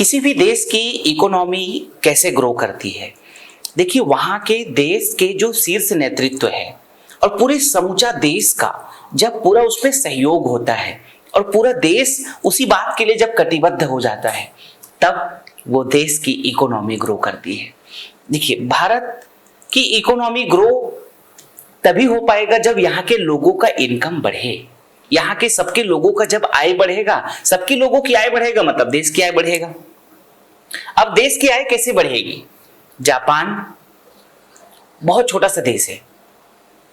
किसी भी देश की इकोनॉमी कैसे ग्रो करती है। देखिए, वहाँ के देश के जो शीर्ष नेतृत्व है और पूरे समूचा देश का जब पूरा उस पर सहयोग होता है और पूरा देश उसी बात के लिए जब कटिबद्ध हो जाता है, तब वो देश की इकोनॉमी ग्रो करती है। देखिए, भारत की इकोनॉमी ग्रो तभी हो पाएगा जब यहाँ के लोगों का इनकम बढ़े। यहाँ के सबके लोगों का जब आय बढ़ेगा, सबके लोगों की आय बढ़ेगा, मतलब देश की आय बढ़ेगा। अब देश की आय कैसे बढ़ेगी? जापान बहुत छोटा सा देश है,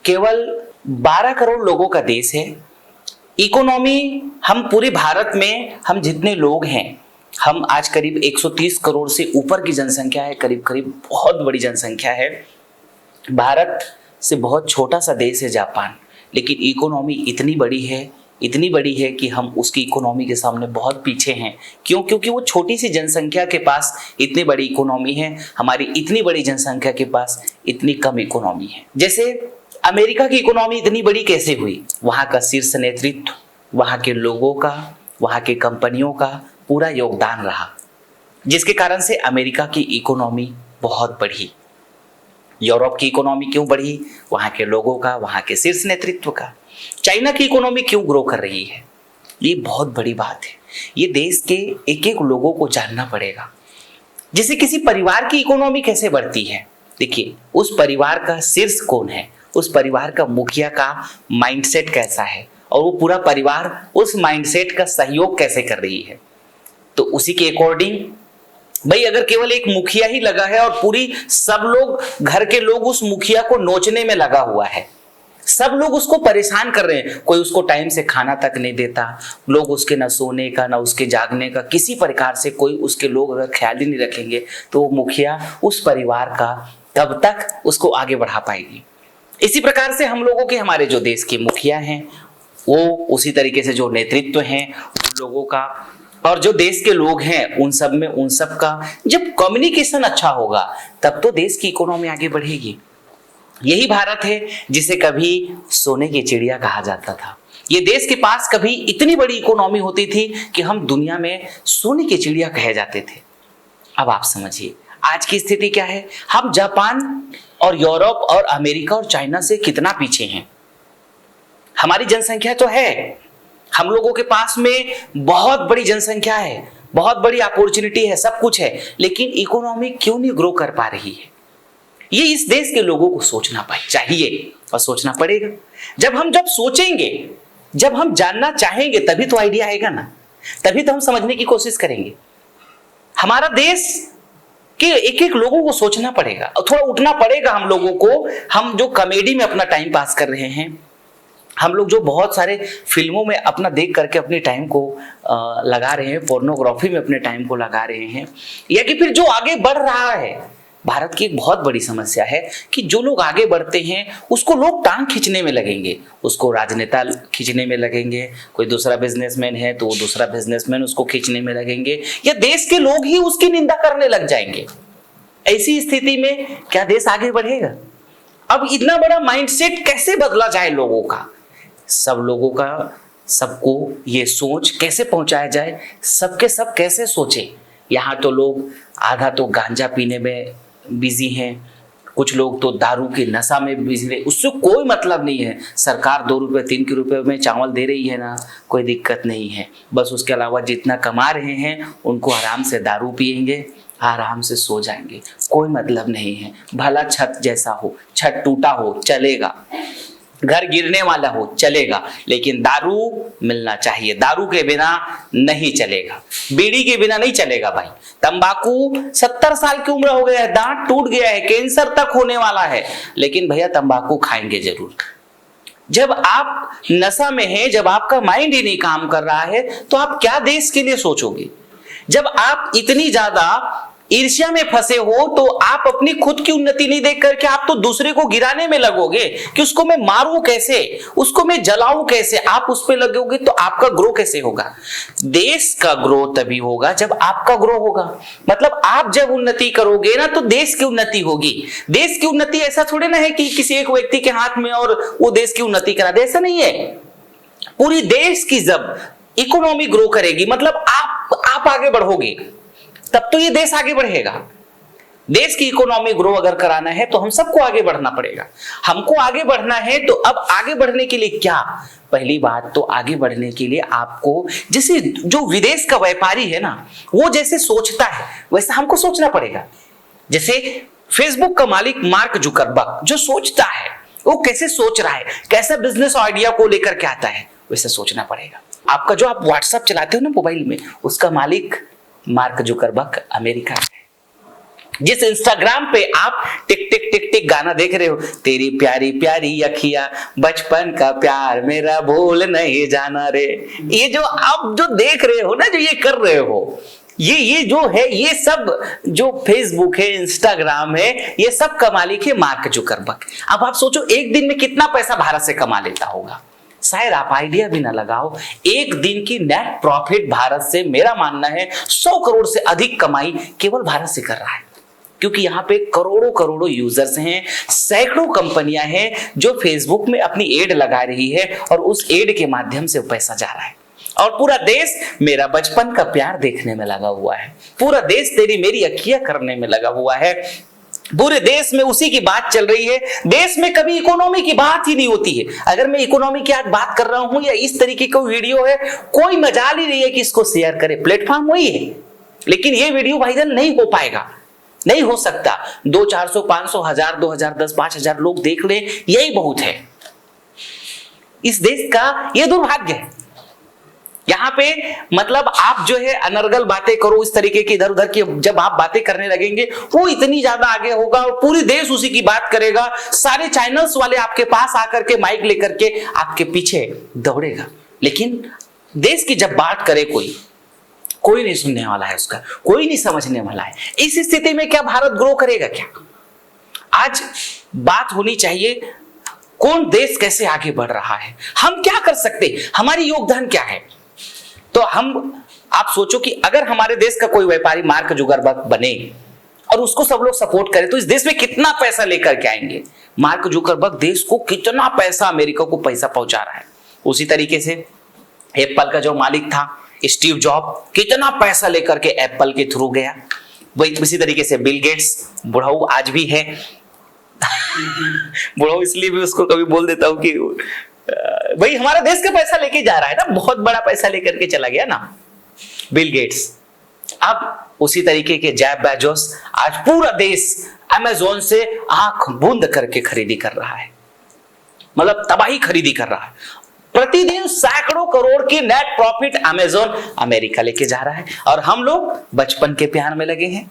केवल 12 करोड़ लोगों का देश है। इकोनॉमी, हम पूरे भारत में हम जितने लोग हैं, हम आज करीब 130 करोड़ से ऊपर की जनसंख्या है, करीब करीब बहुत बड़ी जनसंख्या है। भारत से बहुत छोटा सा देश है जापान, लेकिन इकोनॉमी इतनी बड़ी है कि हम उसकी इकोनॉमी के सामने बहुत पीछे हैं। क्यों? क्योंकि वो छोटी सी जनसंख्या के पास इतनी बड़ी इकोनॉमी है, हमारी इतनी बड़ी जनसंख्या के पास इतनी कम इकोनॉमी है। जैसे अमेरिका की इकोनॉमी इतनी बड़ी कैसे हुई? वहाँ का शीर्ष नेतृत्व, वहाँ के लोगों का, वहाँ के कंपनियों का पूरा योगदान रहा, जिसके कारण से अमेरिका की इकोनॉमी बहुत बढ़ी। यूरोप की इकोनॉमी क्यों बढ़ी? वहाँ के लोगों का, वहाँ के शीर्ष नेतृत्व का। चाइना की इकोनॉमी क्यों ग्रो कर रही है? ये बहुत बड़ी बात है। ये देश के एक एक लोगों को जानना पड़ेगा। जैसे किसी परिवार की इकोनॉमी कैसे बढ़ती है, देखिए उस परिवार का शीर्ष कौन है, उस परिवार का मुखिया का माइंडसेट कैसा है और वो पूरा परिवार उस माइंडसेट का सहयोग कैसे कर रही है। तो उसी के अकॉर्डिंग भाई, अगर केवल एक मुखिया ही लगा है और पूरी सब लोग, घर के लोग उस मुखिया को नोचने में लगा हुआ है, सब लोग उसको परेशान कर रहे हैं, कोई उसको टाइम से खाना तक नहीं देता, लोग उसके ना सोने का ना उसके जागने का किसी प्रकार से कोई उसके लोग अगर ख्याल ही नहीं रखेंगे, तो वो मुखिया उस परिवार का कब तक उसको आगे बढ़ा पाएगी। इसी प्रकार से हम लोगों के, हमारे जो देश के मुखिया हैं, वो उसी तरीके से जो नेतृत्व हैं उन लोगों का और जो देश के लोग हैं उन सब में, उन सब का जब कम्युनिकेशन अच्छा होगा, तब तो देश की इकोनॉमी आगे बढ़ेगी। यही भारत है जिसे कभी सोने की चिड़िया कहा जाता था। ये देश के पास कभी इतनी बड़ी इकोनॉमी होती थी कि हम दुनिया में सोने की चिड़िया कहे जाते थे। अब आप समझिए आज की स्थिति क्या है। हम जापान और यूरोप और अमेरिका और चाइना से कितना पीछे हैं। हमारी जनसंख्या तो है, हम लोगों के पास में बहुत बड़ी जनसंख्या है, बहुत बड़ी अपॉर्चुनिटी है, सब कुछ है, लेकिन इकोनॉमी क्यों नहीं ग्रो कर पा रही है? ये इस देश के लोगों को सोचना चाहिए और सोचना पड़ेगा। जब सोचेंगे, जब हम जानना चाहेंगे, तभी तो आइडिया आएगा ना, तभी तो हम समझने की कोशिश करेंगे। हमारा देश के एक एक लोगों को सोचना पड़ेगा और थोड़ा उठना पड़ेगा हम लोगों को। हम जो कॉमेडी में अपना टाइम पास कर रहे हैं, हम लोग जो बहुत सारे फिल्मों में अपना देख करके अपने टाइम को लगा रहे हैं, पोर्नोग्राफी में अपने टाइम को लगा रहे हैं, या कि फिर जो आगे बढ़ रहा है, भारत की एक बहुत बड़ी समस्या है कि जो लोग आगे बढ़ते हैं उसको लोग टांग खींचने में लगेंगे, उसको राजनेता खींचने में लगेंगे, कोई दूसरा बिजनेसमैन है तो वो दूसरा बिजनेसमैन उसको खींचने में लगेंगे, या देश के लोग ही उसकी निंदा करने लग जाएंगे। ऐसी स्थिति में क्या देश आगे बढ़ेगा? अब इतना बड़ा माइंडसेट कैसे बदला जाए लोगों का, सब लोगों का, सबको ये सोच कैसे पहुंचाया जाए, सबके सब कैसे सोचे। यहाँ तो लोग आधा तो गांजा पीने में बिजी हैं, कुछ लोग तो दारू के नशा में बिजी है, उससे कोई मतलब नहीं है। सरकार 2 रुपये 3 रुपये में चावल दे रही है ना, कोई दिक्कत नहीं है, बस उसके अलावा जितना कमा रहे हैं उनको आराम से दारू पिएंगे, आराम से सो जाएंगे, कोई मतलब नहीं है। भला छत जैसा हो, छत टूटा हो चलेगा, घर गिरने वाला हो चलेगा, लेकिन दारू मिलना चाहिए, दारू के बिना नहीं चलेगा, बीड़ी के बिना नहीं चलेगा भाई। तंबाकू 70 साल की उम्र हो गया है, दांत टूट गया है, कैंसर तक होने वाला है, लेकिन भैया तंबाकू खाएंगे जरूर। जब आप नशा में हैं, जब आपका माइंड ही नहीं काम कर रहा है, तो आप क्या देश के लिए सोचोगे? जब आप इतनी ज्यादा ईर्ष्या में फंसे हो, तो आप अपनी खुद की उन्नति नहीं देख करके आप तो दूसरे को गिराने में लगोगे कि उसको मैं मारूं कैसे, उसको मैं जलाऊं कैसे, आप उस पे लगोगे तो आपका ग्रो कैसे होगा? देश का ग्रो तभी होगा जब आपका ग्रो होगा। मतलब आप जब उन्नति करोगे ना, तो देश की उन्नति होगी। देश की उन्नति ऐसा थोड़े ना है कि किसी एक व्यक्ति के हाथ में और वो देश की उन्नति करा दे, ऐसा नहीं है। पूरी देश की जब इकोनॉमी ग्रो करेगी, मतलब आप आगे बढ़ोगे, तब तो ये देश आगे बढ़ेगा। देश की इकोनॉमी ग्रो अगर कराना है तो हम सबको आगे बढ़ना पड़ेगा। हमको आगे बढ़ना है तो अब आगे बढ़ने के लिए क्या, पहली बात तो आगे बढ़ने के लिए आपको, जैसे जो विदेश का व्यापारी है ना, वो जैसे सोचता है वैसा हमको सोचना पड़ेगा। जैसे फेसबुक का मालिक मार्क जुकरबर्ग जो सोचता है, वो कैसे सोच रहा है, कैसा बिजनेस आइडिया को लेकर के आता है, वैसे सोचना पड़ेगा। आपका जो आप व्हाट्सएप चलाते हो ना मोबाइल में, उसका मालिक मार्क जुकरबर्ग अमेरिका है। जिस इंस्टाग्राम पे आप टिक टिक टिक टिक गाना देख रहे हो, तेरी प्यारी प्यारी अखियां बचपन का प्यार मेरा भूल नहीं जाना रे, ये जो आप जो देख रहे हो ना, जो ये कर रहे हो, ये जो है, ये सब जो फेसबुक है, इंस्टाग्राम है, ये सब का मालिक है मार्क जुकरबर्ग। अब आप सोचो एक दिन में कितना पैसा भारत से कमा लेता होगा। शायद आप आइडिया भी ना लगाओ, एक दिन की नेट प्रॉफिट भारत से, मेरा मानना है 100 करोड़ से अधिक कमाई केवल भारत से कर रहा है। क्योंकि यहाँ पे करोड़ों करोड़ों यूजर्स हैं, सैकड़ों कंपनियां हैं जो फेसबुक में अपनी एड लगा रही है और उस एड के माध्यम से पैसा जा रहा है। और पूरा देश मेरा बचपन का प्यार देखने में लगा हुआ है, पूरा देश तेरी मेरी अखियां करने में लगा हुआ है, पूरे देश में उसी की बात चल रही है। देश में कभी इकोनॉमी की बात ही नहीं होती है। अगर मैं इकोनॉमी की आज बात कर रहा हूं या इस तरीके का वीडियो है, कोई मजाल ही नहीं है कि इसको शेयर करे, प्लेटफॉर्म वही है, लेकिन ये वीडियो वायरल नहीं हो पाएगा, नहीं हो सकता। 200, 400, 500, 1000, 2000, 10, 5000 लोग देख ले, यही बहुत है। इस देश का ये दुर्भाग्य है। यहां पे मतलब आप जो है अनर्गल बातें करो, इस तरीके की इधर उधर की जब आप बातें करने लगेंगे, वो इतनी ज्यादा आगे होगा और पूरी देश उसी की बात करेगा। सारे चैनल्स वाले आपके पास आकर के माइक लेकर के आपके पीछे दौड़ेगा। लेकिन देश की जब बात करे कोई नहीं सुनने वाला है, उसका कोई नहीं समझने वाला है। इस स्थिति में क्या भारत ग्रो करेगा? क्या आज बात होनी चाहिए, कौन देश कैसे आगे बढ़ रहा है, हम क्या कर सकते, हमारी योगदान क्या है। तो आप सोचो कि अगर हमारे देश का कोई व्यापारी मार्क जुकरबर्ग बने और उसको सब लोग सपोर्ट करें, तो इस देश में कितना पैसा लेकर के आएंगे। मार्क जुकरबर्ग देश को कितना पैसा, अमेरिका को पैसा पहुंचा रहा है। उसी तरीके से एप्पल का जो मालिक था स्टीव जॉब, कितना पैसा लेकर के एप्पल के थ्रू गया। वही इसी तरीके से बिल गेट्स, बुढ़ाऊ आज भी है बुढ़ाऊ इसलिए भी उसको कभी बोल देता हूं कि भाई हमारा देश का पैसा लेके जा रहा है ना, बहुत बड़ा पैसा लेकर के चला गया ना बिल गेट्स। अब उसी तरीके के जेफ बेजोस, आज पूरा देश अमेज़न से आंख बूंद करके खरीदी कर रहा है, मतलब तबाही खरीदी कर रहा है। प्रतिदिन सैकड़ों करोड़ की नेट प्रॉफिट अमेज़न अमेरिका लेके जा रहा है और हम लोग बचपन के प्यार में लगे हैं।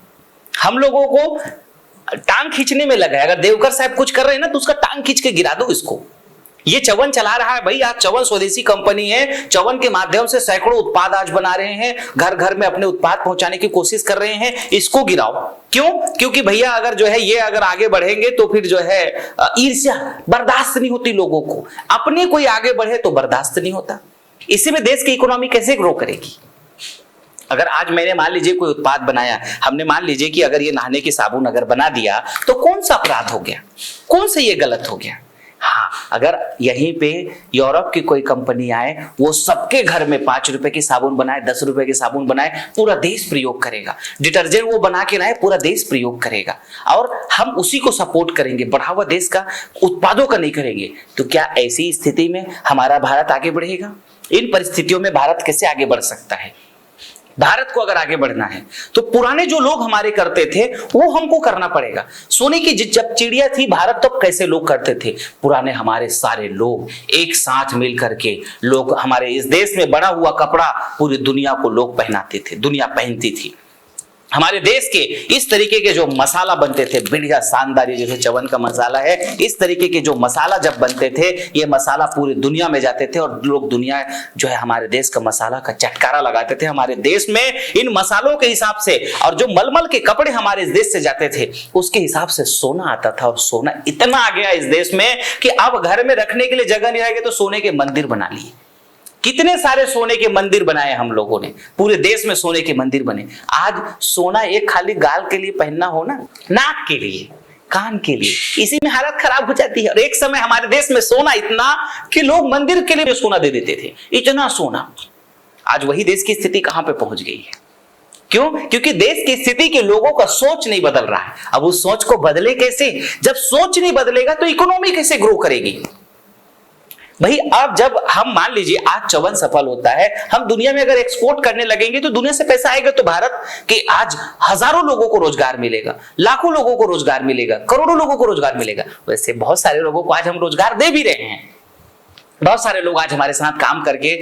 हम लोगों को टांग खींचने में लगा है। अगर देवकर साहब कुछ कर रहे हैं ना, तो उसका टांग खींच के गिरा दो इसको। ये चवन चला रहा है भाई, आज चवन स्वदेशी कंपनी है, चवन के माध्यम से सैकड़ों उत्पाद आज बना रहे हैं, घर घर में अपने उत्पाद पहुंचाने की कोशिश कर रहे हैं, इसको गिराओ। क्यों? क्योंकि भैया अगर जो है ये अगर आगे बढ़ेंगे तो फिर जो है ईर्ष्या बर्दाश्त नहीं होती लोगों को, अपने कोई आगे बढ़े तो बर्दाश्त नहीं होता। इसी में देश की इकोनॉमी कैसे ग्रो करेगी? अगर आज मैंने मान लीजिए कोई उत्पाद बनाया, हमने मान लीजिए कि अगर ये नहाने की साबुन अगर बना दिया, तो कौन सा अपराध हो गया, कौन सा ये गलत हो गया? हाँ, अगर यहीं पे यूरोप की कोई कंपनी आए, वो सबके घर में 5 रुपए की साबुन बनाए, 10 रुपए की साबुन बनाए, पूरा देश प्रयोग करेगा। डिटर्जेंट वो बना के लाए, पूरा देश प्रयोग करेगा और हम उसी को सपोर्ट करेंगे, बढ़ावा देश का उत्पादों का नहीं करेंगे। तो क्या ऐसी स्थिति में हमारा भारत आगे बढ़ेगा? इन परिस्थितियों में भारत कैसे आगे बढ़ सकता है? भारत को अगर आगे बढ़ना है तो पुराने जो लोग हमारे करते थे वो हमको करना पड़ेगा। सोने की जब चिड़िया थी भारत, तब कैसे लोग करते थे? पुराने हमारे सारे लोग एक साथ मिल करके, लोग हमारे इस देश में बना हुआ कपड़ा पूरी दुनिया को लोग पहनाते थे, दुनिया पहनती थी। हमारे देश के इस तरीके के जो मसाला बनते थे, बढ़िया शानदार, ये जैसे चवन का मसाला है, इस तरीके के जो मसाला जब बनते थे, ये मसाला पूरी दुनिया में जाते थे और लोग दुनिया जो है हमारे देश का मसाला का चटकारा लगाते थे। हमारे देश में इन मसालों के हिसाब से और जो मलमल के कपड़े हमारे इस देश से जाते थे उसके हिसाब से सोना आता था। और सोना इतना आ गया इस देश में कि अब घर में रखने के लिए जगह नहीं रहेगी तो सोने के मंदिर बना लिए। कितने सारे सोने के मंदिर बनाए हम लोगों ने, पूरे देश में सोने के मंदिर बने। आज सोना एक खाली गाल के लिए पहनना हो ना, नाक के लिए, कान के लिए, इसी में हालत खराब हो जाती है। और एक समय हमारे देश में सोना इतना कि लोग मंदिर के लिए सोना दे देते थे, इतना सोना। आज वही देश की स्थिति कहां पे पहुंच गई है? क्यों? क्योंकि देश की स्थिति के लोगों का सोच नहीं बदल रहा है। अब उस सोच को बदले कैसे? जब सोच नहीं बदलेगा तो इकोनॉमी कैसे ग्रो करेगी? भाई अब जब हम मान लीजिए आज च्यवन सफल होता है, हम दुनिया में अगर एक्सपोर्ट करने लगेंगे तो दुनिया से पैसा आएगा, तो भारत के आज हजारों लोगों को रोजगार मिलेगा, लाखों लोगों को रोजगार मिलेगा, करोड़ों लोगों को रोजगार मिलेगा। वैसे बहुत सारे लोगों को आज हम रोजगार दे भी रहे हैं, बहुत सारे लोग आज हमारे साथ काम करके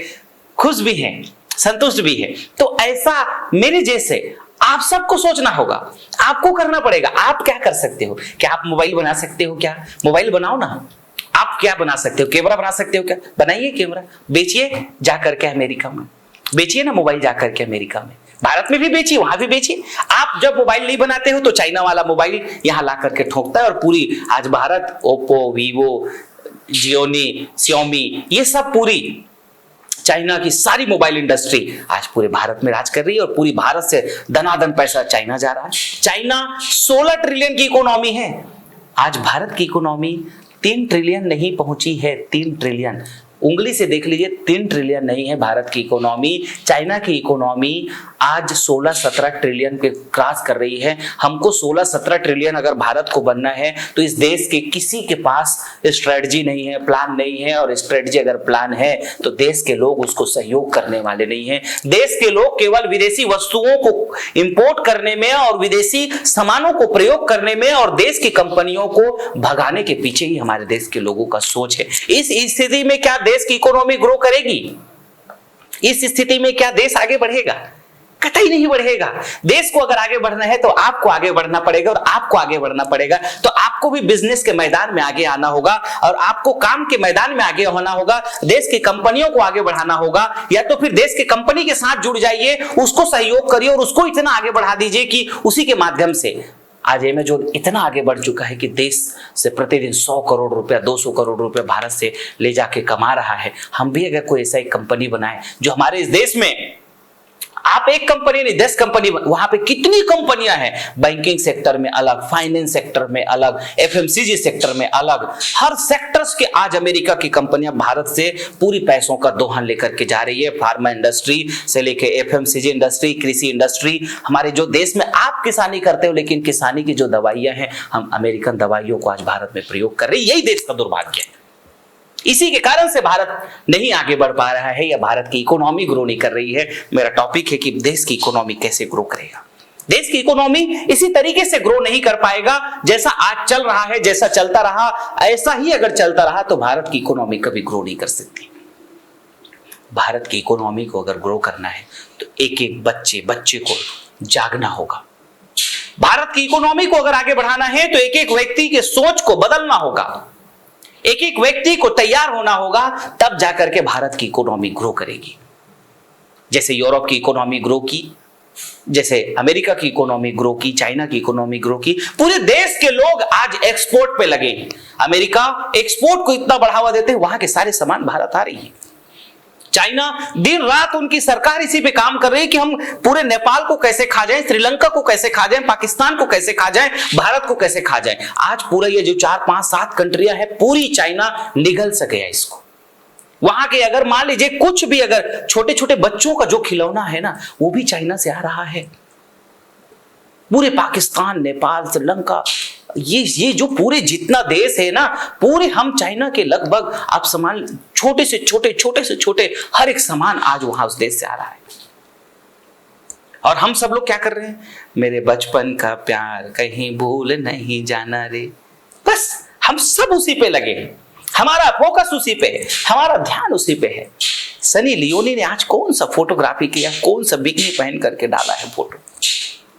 खुश भी हैं, संतुष्ट भी है। तो ऐसा मेरे जैसे आप सबको सोचना होगा, आपको करना पड़ेगा। आप क्या कर सकते हो? क्या आप मोबाइल बना सकते हो? क्या मोबाइल बनाओ ना। आप क्या बना सकते हो? कैमरा बना सकते हो क्या? बनाइए कैमरा, बेचिए जाकर के अमेरिका में, बेचिए ना मोबाइल जाकर के अमेरिका में, भारत में भी बेचिए, वहां भी बेचिए। आप जब मोबाइल नहीं बनाते हो तो चाइना वाला मोबाइल यहां ला करके ठोकता है, और पूरी आज Bharat Oppo, Vivo, Gionee, Xiaomi, ये सब पूरी चाइना की सारी मोबाइल इंडस्ट्री आज पूरे भारत में राज कर रही है, और पूरी भारत से दनादन पैसा चाइना जा रहा है। चाइना 16 ट्रिलियन की इकोनॉमी है, आज भारत की इकोनॉमी 3 ट्रिलियन नहीं पहुंची है। 3 ट्रिलियन, उंगली से देख लीजिए, 3 ट्रिलियन नहीं है भारत की इकोनॉमी। चाइना की इकोनॉमी आज 16-17 ट्रिलियन के क्रॉस कर रही है। हमको 16-17 ट्रिलियन अगर भारत को बनना है तो इस देश के किसी के पास स्ट्रेटजी नहीं है, प्लान नहीं है, और स्ट्रेटजी अगर प्लान है तो देश के लोग उसको सहयोग करने वाले नहीं है। देश के लोग केवल विदेशी वस्तुओं को इंपोर्ट करने में और विदेशी सामानों को प्रयोग करने में और देश की कंपनियों को भगाने के पीछे ही हमारे देश के लोगों का सोच है। इस स्थिति में क्या देश की इकोनॉमी ग्रो करेगी? इस स्थिति में क्या देश आगे बढ़ेगा? कतई नहीं बढ़ेगा। देश को अगर आगे बढ़ना है तो आपको आगे बढ़ना पड़ेगा, और आपको आगे बढ़ना पड़ेगा तो आपको भी बिजनेस के मैदान में आगे आना होगा, और आपको काम के मैदान में आगे होना होगा। देश की कंपनियों को आगे बढ़ाना होगा, या तो फिर देश की कंपनी के साथ जुड़ जाइए, उसको सहयोग करिए और उसको इतना आगे बढ़ा दीजिए कि उसी के माध्यम से आज अमेज़न इतना आगे बढ़ चुका है कि देश से प्रतिदिन 100 करोड़ रुपया, 200 करोड़ रुपया भारत से ले जाके कमा रहा है। हम भी अगर कोई ऐसा एक कंपनी बनाए जो हमारे इस देश में, आप एक कंपनी नहीं 10 कंपनी, वहां पे कितनी कंपनियां हैं, बैंकिंग सेक्टर में अलग, फाइनेंस सेक्टर में अलग, एफएमसीजी सेक्टर में अलग, हर सेक्टर्स के आज अमेरिका की कंपनियां भारत से पूरी पैसों का दोहन लेकर के जा रही है। फार्मा इंडस्ट्री से लेके एफएमसीजी इंडस्ट्री, कृषि इंडस्ट्री, हमारे जो देश में आप किसानी करते हो लेकिन किसानी की जो दवाइयां हैं, हम अमेरिकन दवाइयों को आज भारत में प्रयोग कर रहे हैं। यही देश का दुर्भाग्य है। इसी के कारण से भारत नहीं आगे बढ़ पा रहा है, या भारत की इकोनॉमी ग्रो नहीं कर रही है। मेरा टॉपिक है कि देश की इकोनॉमी कैसे ग्रो करेगा। देश की इकोनॉमी इसी तरीके से ग्रो नहीं कर पाएगा जैसा आज चल रहा है। जैसा चलता रहा, ऐसा ही अगर चलता रहा तो भारत की इकोनॉमी कभी ग्रो नहीं कर सकती। भारत की इकोनॉमी को अगर ग्रो करना है तो एक एक बच्चे को जागना होगा। भारत की इकोनॉमी को अगर आगे बढ़ाना है तो एक एक व्यक्ति के सोच को बदलना होगा, एक एक व्यक्ति को तैयार होना होगा, तब जाकर के भारत की इकोनॉमी ग्रो करेगी। जैसे यूरोप की इकोनॉमी ग्रो की, जैसे अमेरिका की इकोनॉमी ग्रो की, चाइना की इकोनॉमी ग्रो की, पूरे देश के लोग आज एक्सपोर्ट पे लगे हैं। अमेरिका एक्सपोर्ट को इतना बढ़ावा देते हैं, वहां के सारे सामान भारत आ रही है। चाइना दिन रात उनकी सरकार इसी पे काम कर रही है कि हम पूरे नेपाल को कैसे खा जाएं, श्रीलंका को कैसे खा जाएं, पाकिस्तान को कैसे खा जाएं, भारत को कैसे खा जाएं। आज पूरा ये जो 4, 5, 7 कंट्रियां हैं, पूरी चाइना निगल सके है इसको। वहां के अगर मान लीजिए कुछ भी, अगर छोटे छोटे बच्चों का जो खिलौना है ना, वो भी चाइना से आ रहा है। पूरे पाकिस्तान, नेपाल, श्रीलंका, ये जो पूरे जितना देश है ना, पूरे हम चाइना के लगभग आप सामान, छोटे से छोटे हर एक सामान आज वहां उस देश से आ रहा है। और हम सब लोग क्या कर रहे हैं? मेरे बचपन का प्यार कहीं भूल नहीं जाना रे, बस हम सब उसी पे लगे हैं। हमारा फोकस उसी पे है, हमारा ध्यान उसी पे है। सनी लियोनी ने आज कौन सा फोटोग्राफी किया, कौन सा बिकनी पहन करके डाला है फोटो,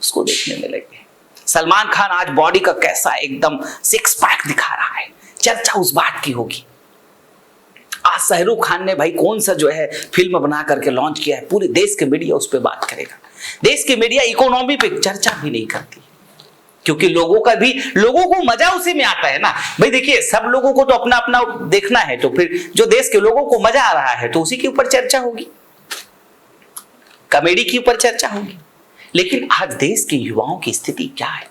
उसको देखने में लगे। सलमान खान आज बॉडी का कैसा एकदम 6 पैक दिखा रहा है, चर्चा उस बात की होगी। आज शाहरुख खान ने भाई कौन सा जो है फिल्म बना करके लॉन्च किया है, पूरे देश के मीडिया उस पर बात करेगा। देश की मीडिया इकोनॉमी पे चर्चा भी नहीं करती, क्योंकि लोगों को मजा उसी में आता है ना। भाई देखिए, सब लोगों को तो अपना अपना देखना है, तो फिर जो देश के लोगों को मजा आ रहा है तो उसी के ऊपर चर्चा होगी, कॉमेडी के ऊपर चर्चा होगी। लेकिन आज देश के युवाओं की स्थिति क्या है?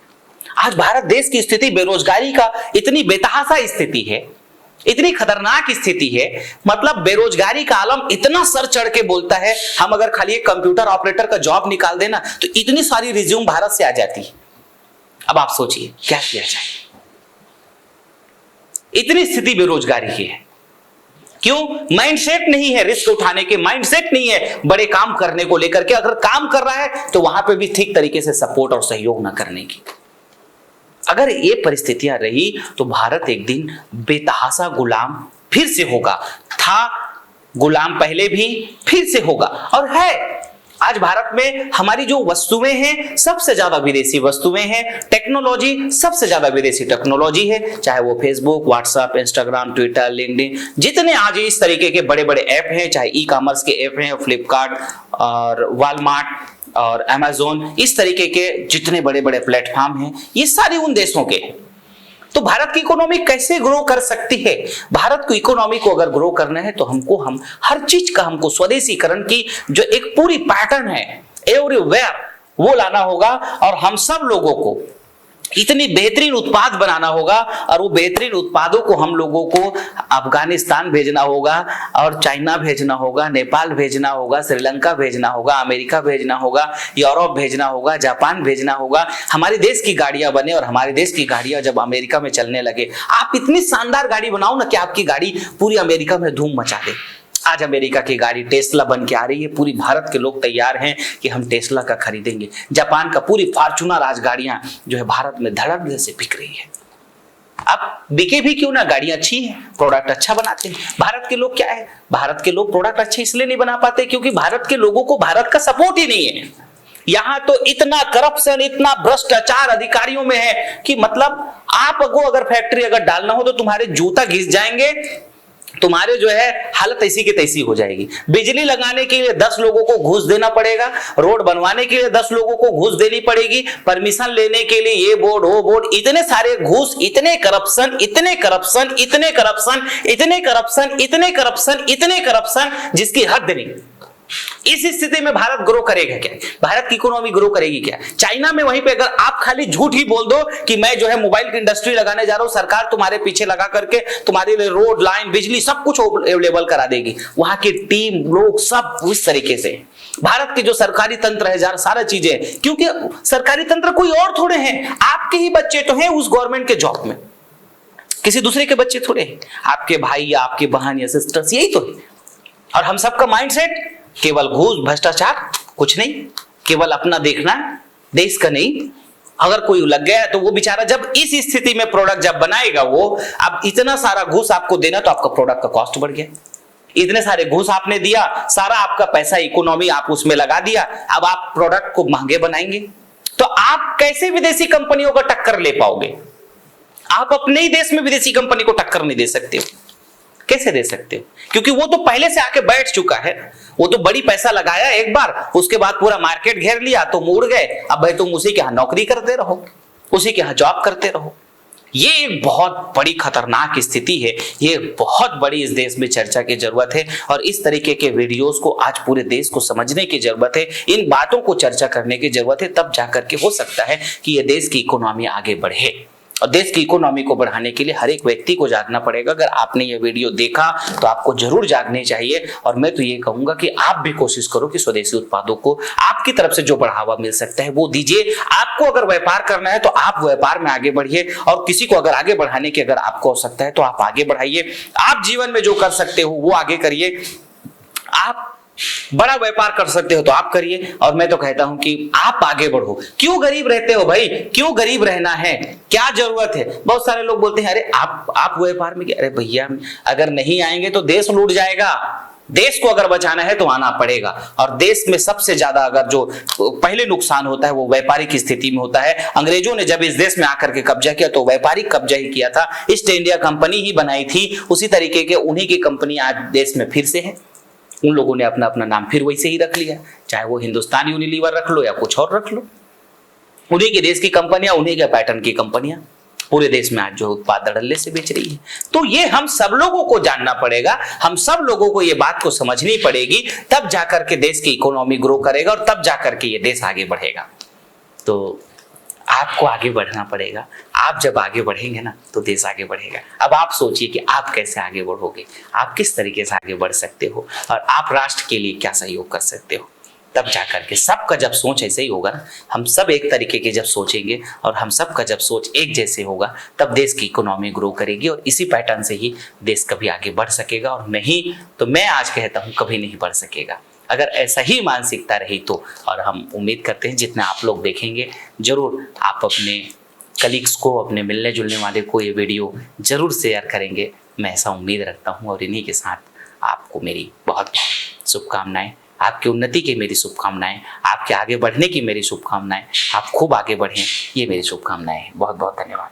आज भारत देश की स्थिति बेरोजगारी का इतनी बेतहाशा स्थिति है इतनी खतरनाक स्थिति है, मतलब बेरोजगारी का आलम इतना सर चढ़ के बोलता है। हम अगर खाली एक कंप्यूटर ऑपरेटर का जॉब निकाल देना तो इतनी सारी रिज्यूम भारत से आ जाती है। अब आप सोचिए क्या किया जाए, इतनी स्थिति बेरोजगारी की है। क्यों? माइंडसेट नहीं है रिस्क उठाने के, माइंडसेट नहीं है बड़े काम करने को लेकर के। अगर काम कर रहा है तो वहां पे भी ठीक तरीके से सपोर्ट और सहयोग ना करने की। अगर ये परिस्थितियां रही तो भारत एक दिन बेतहासा गुलाम फिर से होगा। था गुलाम पहले भी, फिर से होगा और है। आज भारत में हमारी जो वस्तुएं हैं सबसे ज्यादा विदेशी वस्तुएं हैं, टेक्नोलॉजी सबसे ज्यादा विदेशी टेक्नोलॉजी है। चाहे वो Facebook, WhatsApp, Instagram, Twitter, LinkedIn, जितने आज इस तरीके के बड़े बड़े ऐप हैं, चाहे ई कॉमर्स के ऐप हैं, फ्लिपकार्ट और वॉलमार्ट और अमेजोन, इस तरीके के जितने बड़े बड़े प्लेटफॉर्म हैं, ये सारे उन देशों के हैं। तो भारत की इकोनॉमी कैसे ग्रो कर सकती है? भारत को इकोनॉमी को अगर ग्रो करना है तो हम हर चीज का हमको स्वदेशीकरण की जो एक पूरी पैटर्न है एवरीवेयर वो लाना होगा और हम सब लोगों को इतनी बेहतरीन उत्पाद बनाना होगा और वो बेहतरीन उत्पादों को हम लोगों को अफगानिस्तान भेजना होगा और चाइना भेजना होगा, नेपाल भेजना होगा, श्रीलंका भेजना होगा, अमेरिका भेजना होगा, यूरोप भेजना होगा, जापान भेजना होगा। हमारे देश की गाड़ियां बने और हमारे देश की गाड़ियां जब अमेरिका में चलने लगे, आप इतनी शानदार गाड़ी बनाओ ना कि आपकी गाड़ी पूरी अमेरिका में धूम मचा दे। आज अमेरिका की गाड़ी टेस्ला बन के आ रही है, पूरी भारत के लोग तैयार हैं कि हम टेस्ला का खरीदेंगे। जापान का पूरी फॉर्च्यूनर आज गाड़ियां जो है भारत में धड़ल्ले से बिक रही है। अब बिके भी क्यों ना, गाड़ियां अच्छी है, प्रोडक्ट अच्छा बनाते हैं। भारत के लोग क्या है, भारत के लोग प्रोडक्ट अच्छे इसलिए नहीं बना पाते क्योंकि भारत के लोगों को भारत का सपोर्ट ही नहीं है। यहां तो इतना करप्शन, इतना भ्रष्टाचार अधिकारियों में है कि मतलब आपको अगर फैक्ट्री अगर डालना हो तो तुम्हारे जूता घिस जाएंगे, तुम्हारे जो है हालत ऐसी की तैसी हो जाएगी। बिजली लगाने के लिए 10 लोगों को घूस देना पड़ेगा, रोड बनवाने के लिए 10 लोगों को घूस देनी पड़ेगी, परमिशन लेने के लिए ये बोर्ड वो बोर्ड, इतने सारे घूस, इतने करप्शन, इतने करप्शन, इतने करप्शन, इतने करप्शन, इतने करप्शन, इतने करप्शन जिसकी हद नहीं। इस स्थिति में भारत ग्रो करेगा क्या? भारत की इकोनॉमी ग्रो करेगी क्या? चाइना में वहीं पे अगर आप खाली झूठ ही बोल दो कि मैं जो है मोबाइल की इंडस्ट्री लगाने जा रहा हूं, सरकार तुम्हारे पीछे लगा करके तुम्हारे लिए रोड, लाइन, बिजली सब कुछ अवेलेबल करा देगी। वहां की टीम, लोग सब इस तरीके से। भारत के जो सरकारी तंत्र है, सारा चीजें, क्योंकि सरकारी तंत्र कोई और थोड़े हैं, आपके ही बच्चे तो हैं उस गवर्नमेंट के जॉब में, किसी दूसरे के बच्चे थोड़े हैं, आपके भाई या आपके बहन या सिस्टर्स, यही तो है। और हम सबका माइंडसेट केवल घूस, भ्रष्टाचार, कुछ नहीं, केवल अपना देखना, देश का नहीं। अगर कोई लग गया तो वो बेचारा जब इस स्थिति में प्रोडक्ट जब बनाएगा, वो अब इतना सारा घूस आपको देना तो आपका प्रोडक्ट का कॉस्ट बढ़ गया। इतने सारे घूस आपने दिया, सारा आपका पैसा इकोनॉमी आप उसमें लगा दिया, अब आप प्रोडक्ट को महंगे बनाएंगे तो आप कैसे विदेशी कंपनियों को टक्कर ले पाओगे? आप अपने ही देश में विदेशी कंपनी को टक्कर नहीं दे सकते हो। कैसे दे सकते हो? क्योंकि वो तो पहले से आके बैठ चुका है, वो तो बड़ी पैसा लगाया एक बार, उसके बाद पूरा मार्केट घेर लिया तो मुड़ गए। अब भाई तुम उसी के यहाँ नौकरी करते रहो, उसी के यहाँ जॉब करते रहो। ये एक बहुत बड़ी खतरनाक स्थिति है, ये बहुत बड़ी इस देश में चर्चा की जरूरत है और इस तरीके के वीडियोस को आज पूरे देश को समझने की जरूरत है, इन बातों को चर्चा करने की जरूरत है, तब जाकर के हो सकता है कि ये देश की इकोनॉमी आगे बढ़े। और देश की इकोनॉमी को बढ़ाने के लिए हर एक व्यक्ति को जागना पड़ेगा। अगर आपने ये वीडियो देखा तो आपको जरूर जागनी चाहिए और मैं तो ये कहूंगा कि आप भी कोशिश करो कि स्वदेशी उत्पादों को आपकी तरफ से जो बढ़ावा मिल सकता है वो दीजिए। आपको अगर व्यापार करना है तो आप व्यापार में आगे बढ़िए और किसी को अगर आगे बढ़ाने की अगर आपको आवश्यकता है तो आप आगे बढ़ाइए। आप जीवन में जो कर सकते हो वो आगे करिए। आप बड़ा व्यापार कर सकते हो तो आप करिए और मैं तो कहता हूं कि आप आगे बढ़ो। क्यों गरीब रहते हो भाई? क्यों गरीब रहना है? क्या जरूरत है? बहुत सारे लोग बोलते हैं अरे आप व्यापार में, अरे भैया अगर नहीं आएंगे तो देश लूट जाएगा। देश को अगर बचाना है तो आना पड़ेगा। और देश में सबसे ज्यादा अगर जो पहले नुकसान होता है वो व्यापारिक स्थिति में होता है। अंग्रेजों ने जब इस देश में आकर के कब्जा किया तो व्यापारिक कब्जा ही किया था। ईस्ट इंडिया कंपनी ही बनाई थी, उसी तरीके के उन्हीं की कंपनी आज देश में फिर से है। उन लोगों ने अपना अपना नाम फिर वैसे ही रख लिया, चाहे वो हिंदुस्तान यूनिलीवर रख लो या कुछ और रख लो। उन्हीं के देश की कंपनियां, उन्हीं के पैटर्न की कंपनियां पूरे देश में आज जो उत्पाद धड़ल्ले से बेच रही है। तो ये हम सब लोगों को जानना पड़ेगा, हम सब लोगों को ये बात को समझनी पड़ेगी, तब जाकर के देश की इकोनॉमी ग्रो करेगा और तब जाकर के ये देश आगे बढ़ेगा। तो आपको आगे बढ़ना पड़ेगा, आप जब आगे बढ़ेंगे ना तो देश आगे बढ़ेगा। अब आप सोचिए कि आप कैसे आगे बढ़ोगे, आप किस तरीके से आगे बढ़ सकते हो और आप राष्ट्र के लिए क्या सहयोग कर सकते हो। तब जाकर के सबका जब सोच ऐसे ही होगा ना, हम सब एक तरीके के जब सोचेंगे और हम सबका जब सोच एक जैसे होगा, तब देश की इकोनॉमी ग्रो करेगी और इसी पैटर्न से ही देश कभी आगे बढ़ सकेगा। और नहीं तो मैं आज कहता हूँ कभी नहीं बढ़ सकेगा। अगर ऐसा ही मानसिकता रही तो, और हम उम्मीद करते हैं जितने आप लोग देखेंगे जरूर आप अपने कलीग्स को, अपने मिलने जुलने वाले को ये वीडियो जरूर शेयर करेंगे, मैं ऐसा उम्मीद रखता हूँ। और इन्हीं के साथ आपको मेरी बहुत बहुत शुभकामनाएं, आपकी उन्नति की मेरी शुभकामनाएं, आपके आगे बढ़ने की मेरी शुभकामनाएं, आप खूब आगे बढ़ें, ये मेरी शुभकामनाएं हैं। बहुत बहुत धन्यवाद।